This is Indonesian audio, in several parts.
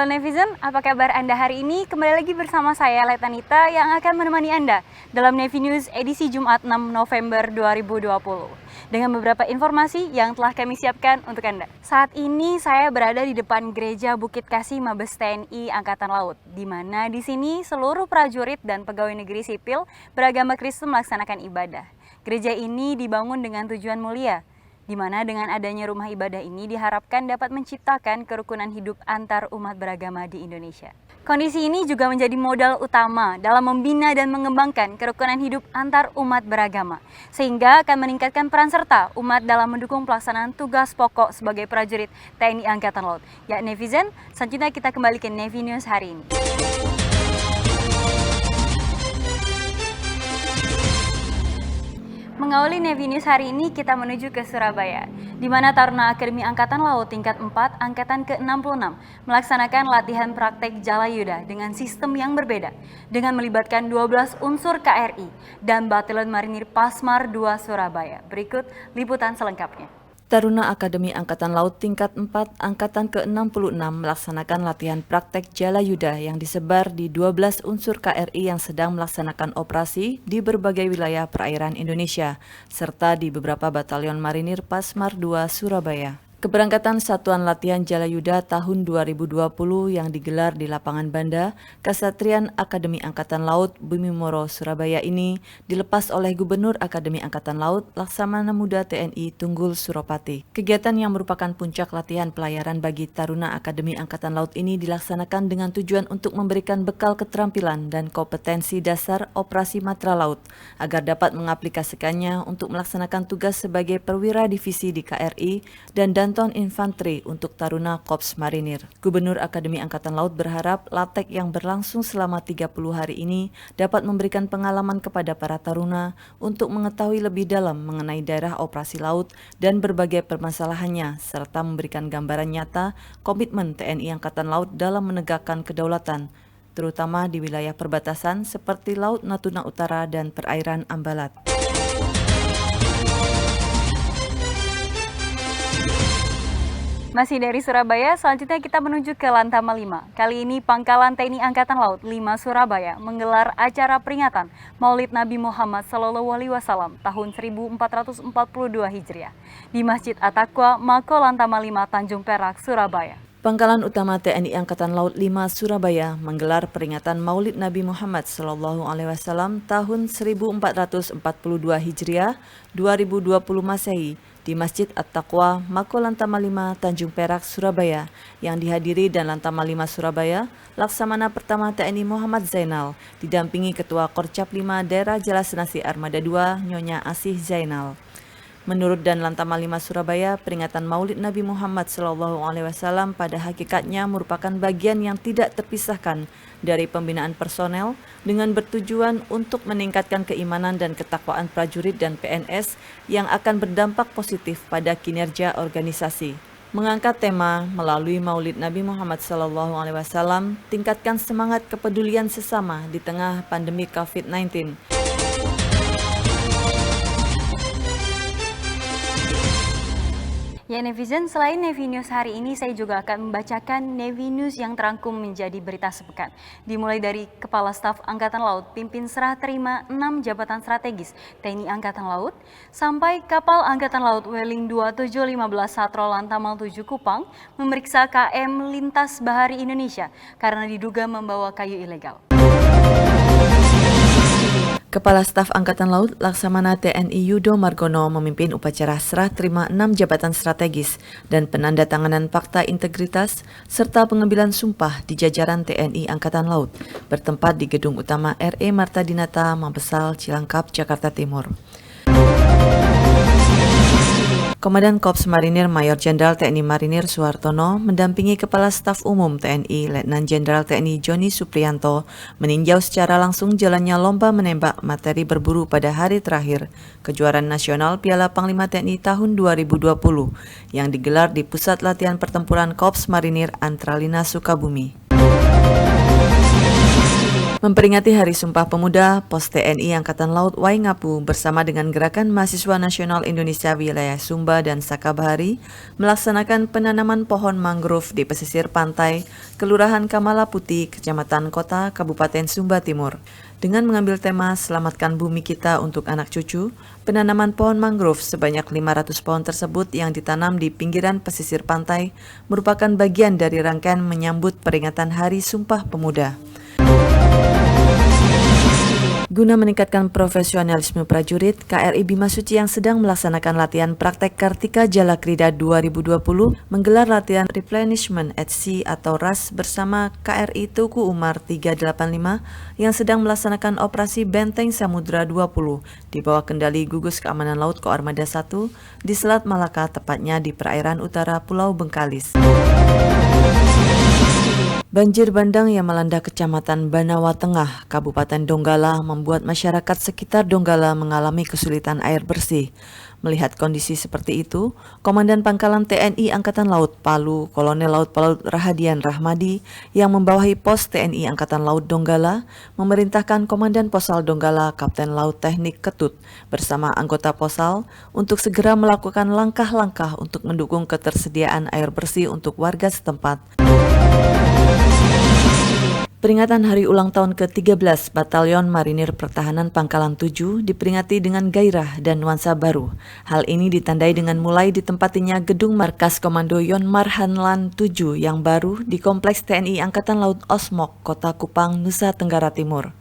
Halo netizen, apa kabar Anda hari ini? Kembali lagi bersama saya Letanita yang akan menemani Anda dalam Nevi News edisi Jumat 6 November 2020 dengan beberapa informasi yang telah kami siapkan untuk Anda. Saat ini saya berada di depan Gereja Bukit Kasih Mabes TNI Angkatan Laut, di mana di sini seluruh prajurit dan pegawai negeri sipil beragama Kristen melaksanakan ibadah. Gereja ini dibangun dengan tujuan mulia, di mana dengan adanya rumah ibadah ini diharapkan dapat menciptakan kerukunan hidup antar umat beragama di Indonesia. Kondisi ini juga menjadi modal utama dalam membina dan mengembangkan kerukunan hidup antar umat beragama, sehingga akan meningkatkan peran serta umat dalam mendukung pelaksanaan tugas pokok sebagai prajurit TNI Angkatan Laut. Ya netizen, selanjutnya kita kembali ke Nevi News hari ini. Mengawali Nevi News hari ini, kita menuju ke Surabaya, di mana Taruna Akademi Angkatan Laut tingkat 4 Angkatan ke-66 melaksanakan latihan praktek Jalayuda dengan sistem yang berbeda, dengan melibatkan 12 unsur KRI dan Batalion Marinir Pasmar 2 Surabaya. Berikut liputan selengkapnya. Taruna Akademi Angkatan Laut tingkat 4 Angkatan ke-66 melaksanakan latihan praktek Jalayuda yang disebar di 12 unsur KRI yang sedang melaksanakan operasi di berbagai wilayah perairan Indonesia, serta di beberapa Batalion Marinir Pasmar 2 Surabaya. Keberangkatan Satuan Latihan Jalayuda tahun 2020 yang digelar di Lapangan Banda, Kasatrian Akademi Angkatan Laut Bumi Moro, Surabaya ini dilepas oleh Gubernur Akademi Angkatan Laut Laksamana Muda TNI Tunggul Suropati. Kegiatan yang merupakan puncak latihan pelayaran bagi Taruna Akademi Angkatan Laut ini dilaksanakan dengan tujuan untuk memberikan bekal keterampilan dan kompetensi dasar operasi matra laut agar dapat mengaplikasikannya untuk melaksanakan tugas sebagai perwira divisi di KRI dan Danton Infanteri untuk Taruna Korps Marinir. Gubernur Akademi Angkatan Laut berharap latek yang berlangsung selama 30 hari ini dapat memberikan pengalaman kepada para taruna untuk mengetahui lebih dalam mengenai daerah operasi laut dan berbagai permasalahannya, serta memberikan gambaran nyata komitmen TNI Angkatan Laut dalam menegakkan kedaulatan, terutama di wilayah perbatasan seperti Laut Natuna Utara dan perairan Ambalat. Masih dari Surabaya, selanjutnya kita menuju ke Lantama 5. Kali ini Pangkalan TNI Angkatan Laut 5 Surabaya menggelar acara peringatan Maulid Nabi Muhammad SAW tahun 1442 Hijriah di Masjid At-Taqwa, Mako Lantama 5, Tanjung Perak, Surabaya. Pangkalan Utama TNI Angkatan Laut 5 Surabaya menggelar peringatan Maulid Nabi Muhammad SAW tahun 1442 Hijriah 2020 Masehi di Masjid At-Taqwa, Mako Lantama 5, Tanjung Perak, Surabaya, yang dihadiri dan Lantama 5 Surabaya, Laksamana Pertama TNI Muhammad Zainal, didampingi Ketua Korcap 5 Daerah Jelasenasi Armada 2, Nyonya Asih Zainal. Menurut dan Lantama 5 Surabaya, peringatan Maulid Nabi Muhammad SAW pada hakikatnya merupakan bagian yang tidak terpisahkan dari pembinaan personel dengan bertujuan untuk meningkatkan keimanan dan ketakwaan prajurit dan PNS yang akan berdampak positif pada kinerja organisasi. Mengangkat tema melalui Maulid Nabi Muhammad SAW, tingkatkan semangat kepedulian sesama di tengah pandemi COVID-19. Ya netizen, selain Nevi News hari ini, saya juga akan membacakan Nevi News yang terangkum menjadi berita sepekan. Dimulai dari Kepala Staf Angkatan Laut pimpin serah terima 6 jabatan strategis TNI Angkatan Laut, sampai kapal Angkatan Laut Welling 2715 Satro Lantamal 7 Kupang memeriksa KM Lintas Bahari Indonesia karena diduga membawa kayu ilegal. Kepala Staf Angkatan Laut Laksamana TNI Yudo Margono memimpin upacara serah terima 6 jabatan strategis dan penandatanganan fakta integritas serta pengambilan sumpah di jajaran TNI Angkatan Laut bertempat di Gedung Utama RE Marta Dinata, Mabesal, Cilangkap, Jakarta Timur. Komandan Korps Marinir Mayor Jenderal TNI Marinir Suhartono mendampingi Kepala Staf Umum TNI Letnan Jenderal TNI Joni Supriyanto meninjau secara langsung jalannya lomba menembak materi berburu pada hari terakhir Kejuaraan Nasional Piala Panglima TNI tahun 2020 yang digelar di Pusat Latihan Pertempuran Korps Marinir Antralina Sukabumi. Memperingati Hari Sumpah Pemuda, Pos TNI Angkatan Laut Waingapu bersama dengan Gerakan Mahasiswa Nasional Indonesia Wilayah Sumba dan Sakabahari melaksanakan penanaman pohon mangrove di pesisir pantai Kelurahan Kamala Putih, Kecamatan Kota, Kabupaten Sumba Timur. Dengan mengambil tema Selamatkan Bumi Kita untuk Anak Cucu, penanaman pohon mangrove sebanyak 500 pohon tersebut yang ditanam di pinggiran pesisir pantai merupakan bagian dari rangkaian menyambut peringatan Hari Sumpah Pemuda. Guna meningkatkan profesionalisme prajurit, KRI Bima Suci yang sedang melaksanakan latihan praktek Kartika Jalakrida 2020 menggelar latihan Replenishment at Sea atau RAS bersama KRI Tuku Umar 385 yang sedang melaksanakan operasi Benteng Samudra 20 di bawah kendali Gugus Keamanan Laut Koarmada 1 di Selat Malaka, tepatnya di perairan utara Pulau Bengkalis. Banjir bandang yang melanda Kecamatan Banawa Tengah, Kabupaten Donggala membuat masyarakat sekitar Donggala mengalami kesulitan air bersih. Melihat kondisi seperti itu, Komandan Pangkalan TNI Angkatan Laut Palu, Kolonel Laut Palaut Rahadian Rahmadi yang membawahi pos TNI Angkatan Laut Donggala, memerintahkan Komandan Posal Donggala Kapten Laut Teknik Ketut bersama anggota Posal untuk segera melakukan langkah-langkah untuk mendukung ketersediaan air bersih untuk warga setempat. Peringatan hari ulang tahun ke-13 Batalion Marinir Pertahanan Pangkalan 7 diperingati dengan gairah dan nuansa baru. Hal ini ditandai dengan mulai ditempatinya gedung markas Komando Yon Marhanlan 7 yang baru di Kompleks TNI Angkatan Laut Osmok, Kota Kupang, Nusa Tenggara Timur.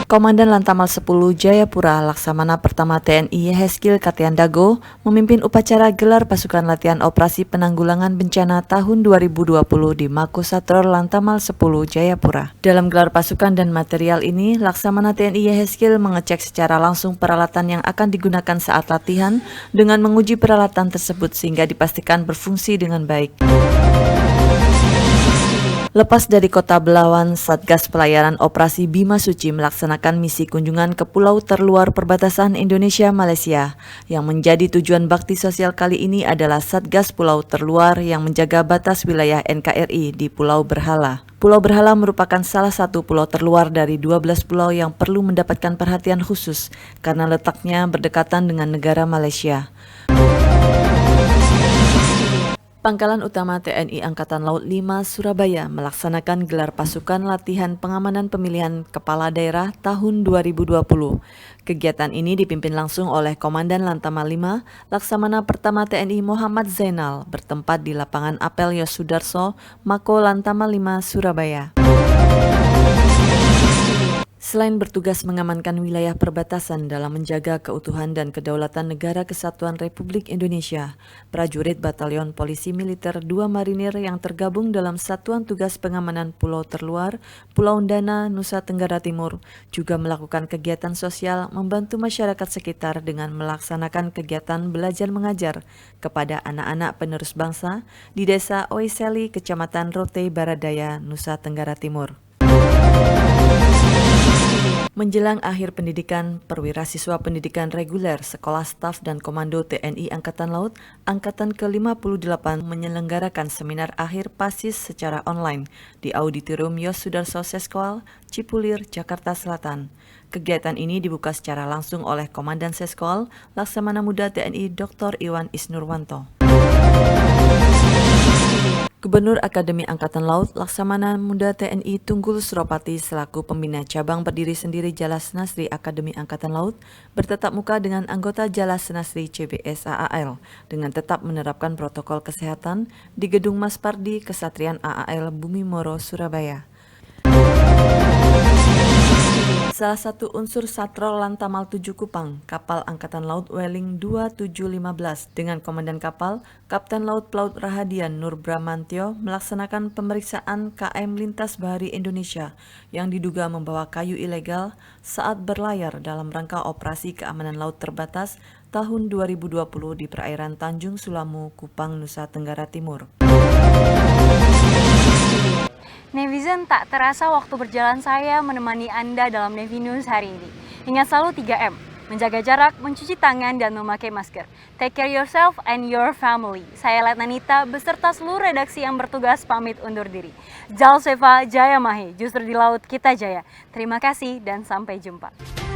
Komandan Lantamal 10 Jayapura Laksamana Pertama TNI Heskil Katiandago memimpin upacara gelar pasukan latihan operasi penanggulangan bencana tahun 2020 di Makosator Lantamal 10 Jayapura. Dalam gelar pasukan dan material ini, Laksamana TNI Heskil mengecek secara langsung peralatan yang akan digunakan saat latihan dengan menguji peralatan tersebut sehingga dipastikan berfungsi dengan baik. Lepas dari Kota Belawan, Satgas Pelayaran Operasi Bima Suci melaksanakan misi kunjungan ke pulau terluar perbatasan Indonesia-Malaysia. Yang menjadi tujuan bakti sosial kali ini adalah Satgas Pulau Terluar yang menjaga batas wilayah NKRI di Pulau Berhala. Pulau Berhala merupakan salah satu pulau terluar dari 12 pulau yang perlu mendapatkan perhatian khusus karena letaknya berdekatan dengan negara Malaysia. Pangkalan Utama TNI Angkatan Laut 5 Surabaya melaksanakan gelar pasukan latihan pengamanan pemilihan kepala daerah tahun 2020. Kegiatan ini dipimpin langsung oleh Komandan Lantamal 5 Laksamana Pertama TNI Muhammad Zainal bertempat di lapangan Apel Yosudarso, Mako Lantamal 5 Surabaya. Selain bertugas mengamankan wilayah perbatasan dalam menjaga keutuhan dan kedaulatan Negara Kesatuan Republik Indonesia, prajurit Batalion Polisi Militer 2 Marinir yang tergabung dalam Satuan Tugas Pengamanan Pulau Terluar, Pulau Undana, Nusa Tenggara Timur, juga melakukan kegiatan sosial membantu masyarakat sekitar dengan melaksanakan kegiatan belajar mengajar kepada anak-anak penerus bangsa di Desa Oiseli, Kecamatan Rote Baradaya, Nusa Tenggara Timur. Menjelang akhir pendidikan, perwira siswa pendidikan reguler, sekolah staf dan komando TNI Angkatan Laut, Angkatan ke-58 menyelenggarakan seminar akhir PASIS secara online di Auditorium Yosudarso Seskwal, Cipulir, Jakarta Selatan. Kegiatan ini dibuka secara langsung oleh Komandan Seskwal, Laksamana Muda TNI Dr. Iwan Isnurwanto. Gubernur Akademi Angkatan Laut Laksamana Muda TNI Tunggul Suropati selaku pembina cabang berdiri sendiri Jala Senasri Akademi Angkatan Laut bertatap muka dengan anggota Jala Senasri CBS AAL dengan tetap menerapkan protokol kesehatan di Gedung Mas Pardi Kesatrian AAL Bumi Moro, Surabaya. Salah satu unsur Satrol Lantamal 7 Kupang, kapal Angkatan Laut Welling 2715 dengan komandan kapal Kapten Laut Pelaut Rahadian Nur Bramantyo melaksanakan pemeriksaan KM Lintas Bahari Indonesia yang diduga membawa kayu ilegal saat berlayar dalam rangka operasi keamanan laut terbatas tahun 2020 di perairan Tanjung Sulamu, Kupang, Nusa Tenggara Timur. Netizen, tak terasa waktu berjalan saya menemani Anda dalam Nevi News hari ini. Ingat selalu 3M, menjaga jarak, mencuci tangan, dan memakai masker. Take care yourself and your family. Saya Letna Nita beserta seluruh redaksi yang bertugas pamit undur diri. Jal Seva Jaya Mahe, justru di laut kita jaya. Terima kasih dan sampai jumpa.